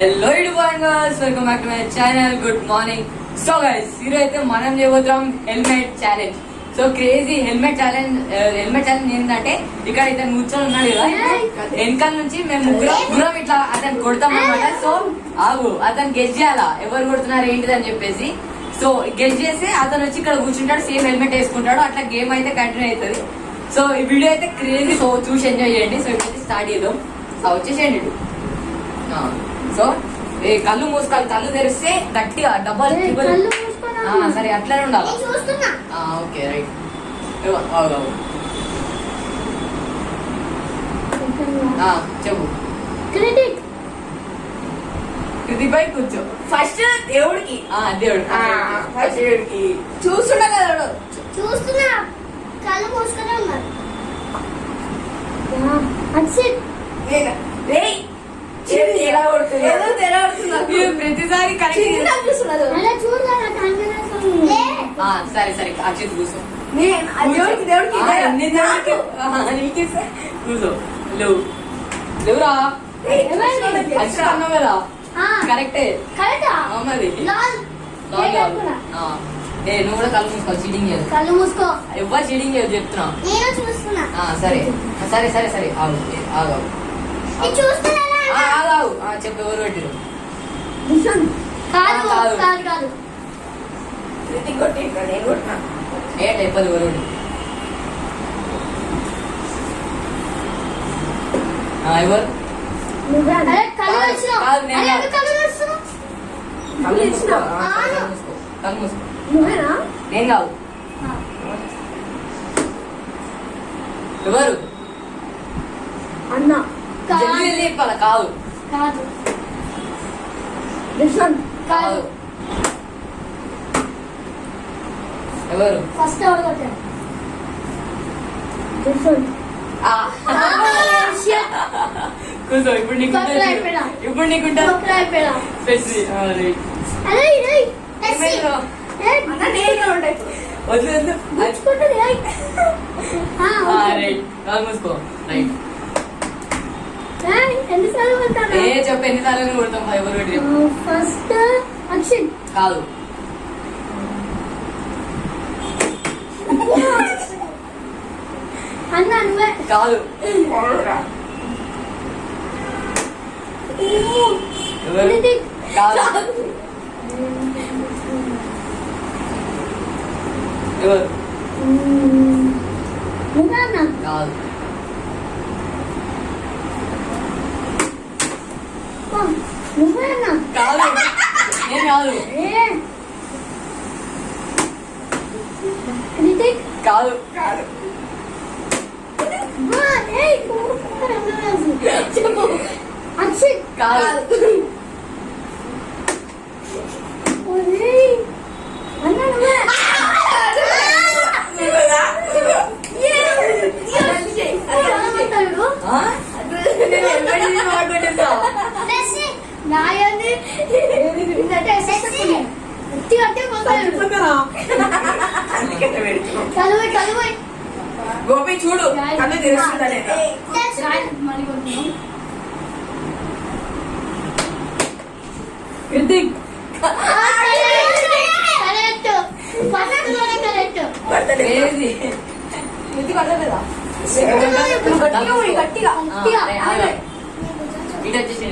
Hello guys, welcome back to my channel. Good morning. So guys, ఈరోజు అయితే మనం చేయబోతున్నాం helmet challenge. So crazy helmet challenge ఏంటంటే ఇక్కడ ఇతను కూర్చొని ఉన్నాడు కదా, వెనకాల నుంచి మేము ముగ్గురం ఇట్లా అతను కొడతాం అనమాట. సో అతను గెస్ చేయాలా ఎవరు కొడుతున్నారు ఏంటిది అని చెప్పేసి. సో గెస్ చేస్తే అతను వచ్చి ఇక్కడ కూర్చుంటాడు, సేమ్ హెల్మెట్ వేసుకుంటాడు. అట్లా గేమ్ అయితే కంటిన్యూ అవుతుంది. సో ఈ వీడియో అయితే క్రేజీ. సో చూసి ఎంజాయ్ చేయండి. సో ఇప్పుడైతే స్టార్ట్ చేద్దాం. వచ్చేసేయండి. సో కళ్ళు మూసుకోవాలి, కళ్ళు తెరిస్తే గట్టిగా డబల్ సరే అట్లనే ఉండాలి. Okay right. చెప్పు. కృతిక్ పై కూర్చో. ఫస్ట్ దేవుడికి దేవుడికి చూస్తున్నా కదా, చూస్తున్నా కళ్ళు మూసుకునే ఉన్నారు. ప్రతిసారి సరే సరే అక్షిత్ కూర్చో. కూర్చో. లేవురా అక్షిత్ అన్నావు కదా, కరెక్టే మరి. నువ్వు కూడా కళ్ళు మూసుకో. చీటింగ్ చేయదు, కళ్ళు మూసుకో. ఎవరు చీటింగ్ చేయదు చెప్తున్నా. నేను చూస్తున్నా. సరే సరే సరే సరే ఆగు. చెప్పు ఎవరు పెట్టిరు. ఏంటి చెప్పదు ఎవరు ఎవరు. నేను కాదు. ఎవరు అన్నా చెప్పాల. కాదు కాదు కాదు. ఎవరు ఫస్ట్ ఎవరు కొట్టారు? కూర్చో. ఇప్పుడు నీకుంటా మూసుకో. రైట్. చెప్పు ఎన్నిసార్లు కొడతాం. ఎవరు పెట్టి ఫస్ట్ అక్షిత్. కాదు అన్నా నువ్వే. కాదు కాదు. ఎవరు నువ్వే అన్నా. కాదు నువ్వే అన్నా. కాదు నేను కాదు. క్రిటిక్. కాదు కాదు. చెప్పు. అక్షిత్. కాదు అన్నా నువ్వే. గోపి చూడు కళ్ళు తెరుస్తుందనే. కృతిక్ గట్టిగా ఇటు వచ్చేసి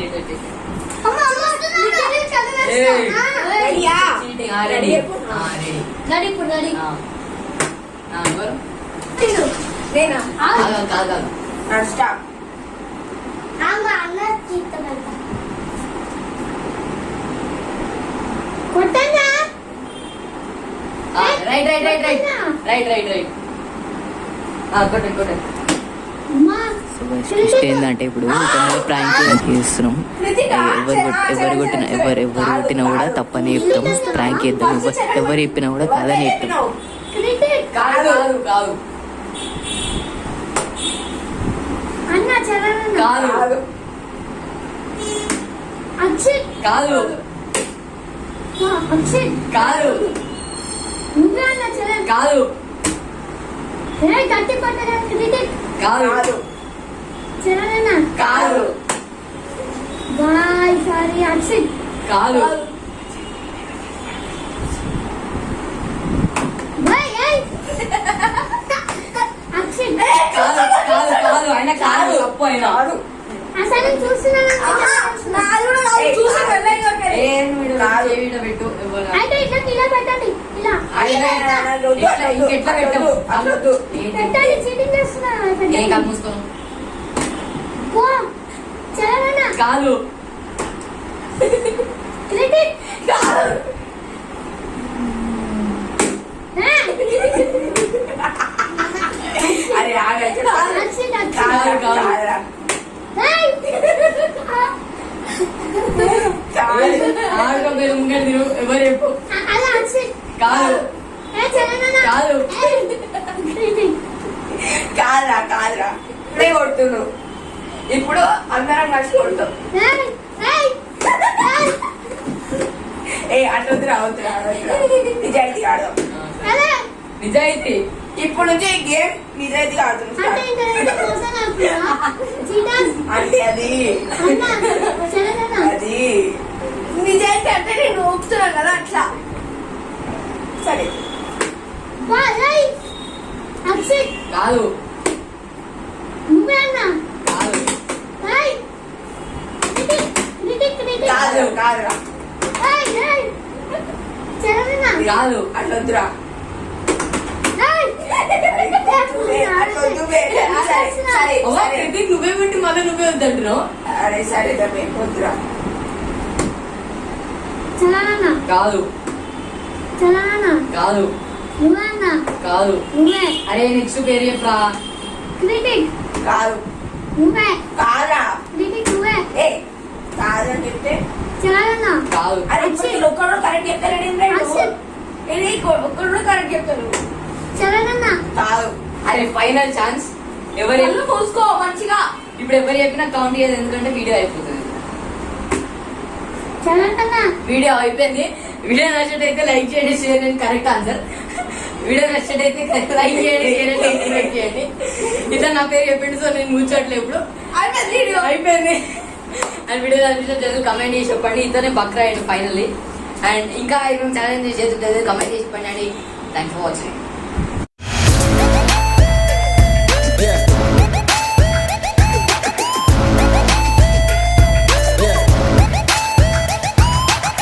right right right right right right right కొట్టండి కొట్టండి. నెక్స్ట్ ఏంటంటే ఇప్పుడు ప్రాంక్ చేస్తున్నాం. ఎవరు కొట్టినా కూడా తప్పని చెప్తాం. ప్రాంక్ చేద్దాం. ఎవరు చెప్పినా కూడా కాదని చెప్తాం. కాదు కాదు కాదు కాదు కాదు నువ్వే అన్నా చరణ్. కాదు గట్టి పట్టగా క్రిటిక్. కాదు చరణ్ అన్నా. కాదు బాయ్ సారీ అక్షిత్ కాదు బాయ్ ఏయ్ అక్షిత్ కాదు కాదు కాదు ఆయన కాదు తప్పు ఆయన అసలు నేను చూస్తున్నాను ఏం వీడియో పెట్టు ఎవరు అయితే ఇట్లా ఇలా పెట్టండి ఇలా ఇంకెట్లా పెట్టవు పెట్టాలి చీటింగ్ చేస్తున్నా ఏం కాదు మూసుకోను పో చలనా కాదు క్రిటిక్ అరే ఆగచ్చు అక్షిత్ కాదు అక్షిత్ కాదు ఏయ్ ఆడుకో పేరు ముంగడు తిరు ఎవరు చెప్పు అలా అక్షిత్ కాదు ఏ చలనా కాదు క్రిటిక్ కాదురా కాదురా ఇప్పుడే కొడుతున్నావు ఇప్పుడు అందరం కలిసి కొడతాం ఏయ్ ఏయ్ ఏయ్ ఏ అట్లొద్దురా వద్దురా నిజాయితీ ఆడదాం అలా నిజాయితీ ఇప్పుడు నుంచి ఈ గేమ్ నిజాయితీగా ఆడుతున్నాం అంటే start. ఇంకా రెండు మోసం ఆపురా చీటర్స్ అంటే అది అన్నా చలనా అది నిజాయితీ అంటే నేను ఊపుతున్నాను కదా అట్లా సరే బాయ్ అక్షిత్ కాదు నువ్వే అన్నా కాదు ఏయ్ క్రిటిక్ క్రిటిక్ క్రిటిక్ కాదు కాదురా ఏయ్ ఏయ్ చలనా కాదు అట్లొద్దురా ఏయ్ అట్లొద్దు బే. సరే సరే ఒక సరే క్రిటిక్ నువ్వే పెట్టి మళ్ళీ నువ్వే వద్దంటున్నావు అరే సరే తమ్మి వద్దురా చలనా కాదు చలనా కాదు నువ్వే అన్నా కాదు నువ్వే అరే నెక్స్ట్ పేరు చెప్పరా క్రిటిక్ కాదు నువ్వే కాదురా క్రిటిక్ నువ్వే ఏ కాదని చెప్తే చలనా కాదు అరే ఇప్పుడు ఒక్కడు కరెక్ట్ చెప్తాడు అక్షిత్. ఒక్కడు కరెక్ట్ చెప్తాడు చలనా కాదు అరే ఫైనల్ ఛాన్స్ ఎవరు కళ్ళు మూసుకో మంచిగా ఇప్పుడు ఎవరు చెప్పినా కౌంట్ చేయదు ఎందుకంటే వీడియో అయిపోతుంది చలనా వీడియో అయిపోయింది వీడియో నచ్చినట్టయితే లైక్ చేయండి షేర్ చేయండి కరెక్ట్ ఆన్సర్ వీడియో నచ్చినట్టయితే లైక్ చేయండి షేర్ చేయండి సబ్స్క్రైబ్ చేయండి ఇట్లా నా పేరు చెప్పింది సో నేను కూర్చోట్లే ఇప్పుడు అయిపోయింది అండ్ వీడియో నచ్చినట్టు కమెంట్ చేసి చెప్పండి ఇతనే బక్రా అయ్యండి ఫైనల్లీ అండ్ ఇంకా ఏమేమి ఛాలెంజ్ చేసి కమెంట్ చేసి చెప్పండి అండి థ్యాంక్స్ ఫర్ వాచింగ్